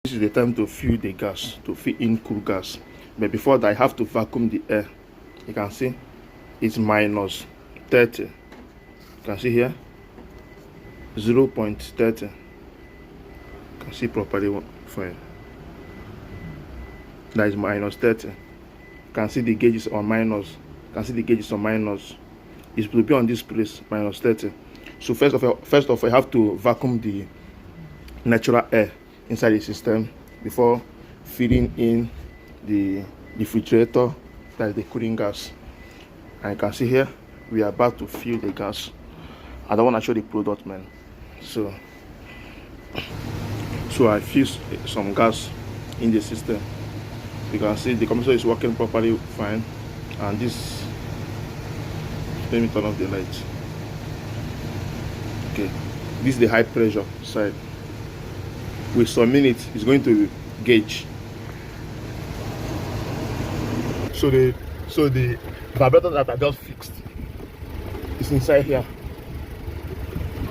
This is the time to fill the gas, to fill in cool gas. But before that, I have to vacuum the air. You can see it's minus 30. You can see here 0.30. You can see properly fine. That is minus 30. You can see the gauges on minus. You can see the gauges on minus. It will be on this place minus 30. So first of all, I have to vacuum the natural air inside the system before feeding in the refrigerator, that is the cooling gas. And you can see here we are about to fill the gas. I don't want to show the product, man. So I fill some gas in the system. You can see the compressor is working properly fine. And this, let me turn off the light. Okay, this is the high pressure side. With some minutes, it's going to gauge. So the vibrator that I just fixed is inside here.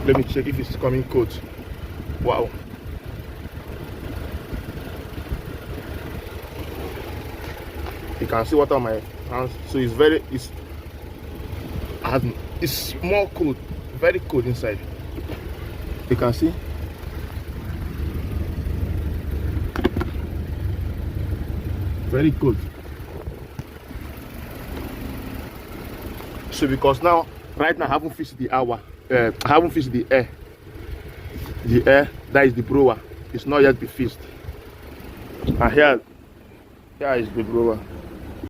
Let me check if it's coming cold. Wow. You can see water on my hands. So it's more cold, very cold inside. You can see. Very cold. So because right now I haven't fixed the hour. I haven't fixed the air. The air, that is the blower. It's not yet be fixed. And here is the blower.